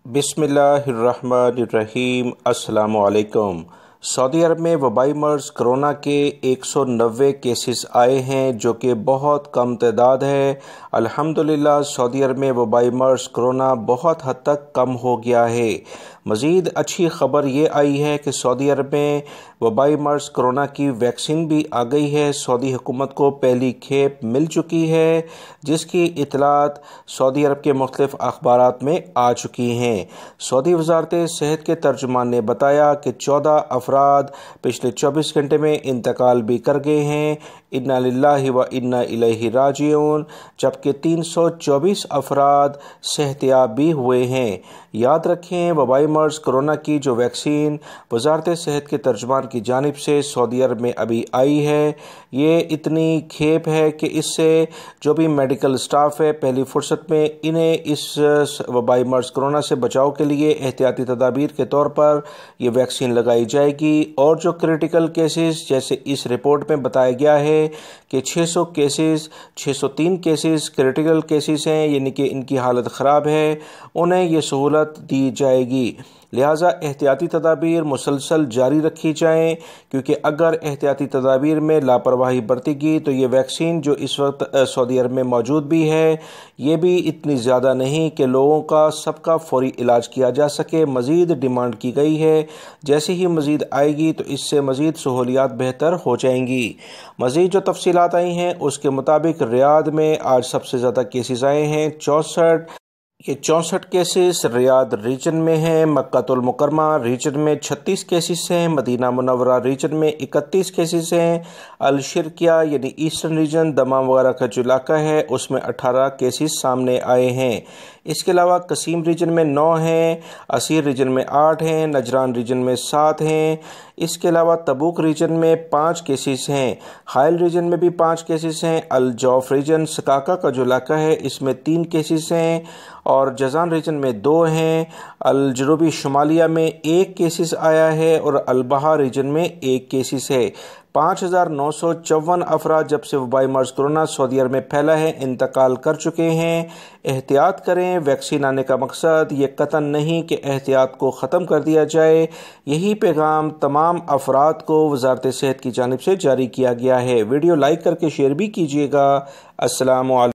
बिस्मिल्लाहिर्रहमानिर्रहीम। अस्सलामु अलैकुम। सऊदी अरब में वबाई मर्ज़ कोरोना के 190 केसेस आए हैं, जो कि बहुत कम तादाद है। अल्हम्दुलिल्लाह सऊदी अरब में वबाई मर्ज़ कोरोना बहुत हद तक कम हो गया है। मज़ीद अच्छी ख़बर ये आई है कि सऊदी अरब में वबाई मर्ज़ कोरोना की वैक्सीन भी आ गई है। सऊदी हुकूमत को पहली खेप मिल चुकी है, जिसकी इतलात सऊदी अरब के मुख्तलिफ अखबारात में आ चुकी हैं। सऊदी वज़ारत सेहत के तर्जुमान ने बताया कि 14 अफराद पिछले 24 घंटे में इंतकाल भी कर गए हैं। इन्ना लिल्लाहि व इन्ना इलैहि राजिऊन। जबकि 324 अफराद सेहतयाब भी हुए हैं। याद रखें, वबाई मर्ज़ कोरोना की जो वैक्सीन वज़ारत सेहत के तर्जुमान की जानिब से सऊदी अरब में अभी आई है, ये इतनी खेप है कि इससे जो भी मेडिकल स्टाफ है पहली फुर्सत में इन्हें इस वबाई मर्ज़ कोरोना से बचाव के लिए एहतियाती तदाबीर के तौर पर ये वैक्सीन लगाई जाएगी। और जो क्रिटिकल केसेस, जैसे इस रिपोर्ट में बताया गया है कि 603 केसेस क्रिटिकल केसेस हैं, यानी कि इनकी हालत ख़राब है, उन्हें ये सहूलत दी जाएगी। लिहाजा एहतियाती तदाबीर मुसलसल जारी रखी जाएँ, क्योंकि अगर एहतियाती तदाबीर में लापरवाही बरतेगी तो ये वैक्सीन जो इस वक्त सऊदी अरब में मौजूद भी है, ये भी इतनी ज़्यादा नहीं कि लोगों का सबका फौरी इलाज किया जा सके। मज़ीद डिमांड की गई है, जैसे ही मज़ीद आएगी तो इससे मज़ीद सहूलियात बेहतर हो जाएंगी। मज़ीद जो तफसीलात आई हैं उसके मुताबिक रियाद में आज सबसे ज़्यादा केसेस आए हैं 64। ये 64 केसेस रियाद रीजन में हैं। मक्कातुल मुकरमा रीजन में 36 केसेस हैं। मदीना मुनव्वरा रीजन में 31 केसेस हैं। अल शिरकिया यानी ईस्टर्न रीजन दमाम वगैरह का जो इलाका है उसमें 18 केसेस सामने आए हैं। इसके अलावा कसीम रीजन में 9 हैं, असीर रीजन में 8 हैं, नजरान रीजन में 7 हैं। इसके अलावा तबूक रीजन में 5 केसेस हैं। हाइल रीजन में भी 5 केसेस हैं। अल जौफ रीजन सकाका का जो इलाका है इसमें 3 केसेस हैं और जजान रीजन में 2 हैं। अल जनूबी शुमालिया में 1 केसेस आया है और अल बहा रीजन में 1 केसेस है। 5,954 अफराद जब से वबाई मर्ज़ कोरोना सऊदी अरब में फैला है इंतकाल कर चुके हैं। एहतियात करें। वैक्सीन आने का मकसद ये कतन नहीं कि एहतियात को ख़त्म कर दिया जाए। यही पैगाम तमाम अफराद को वज़ारत सेहत की जानिब से जारी किया गया है। वीडियो लाइक करके शेयर भी कीजिएगा। अस्सलामु अलैकुम।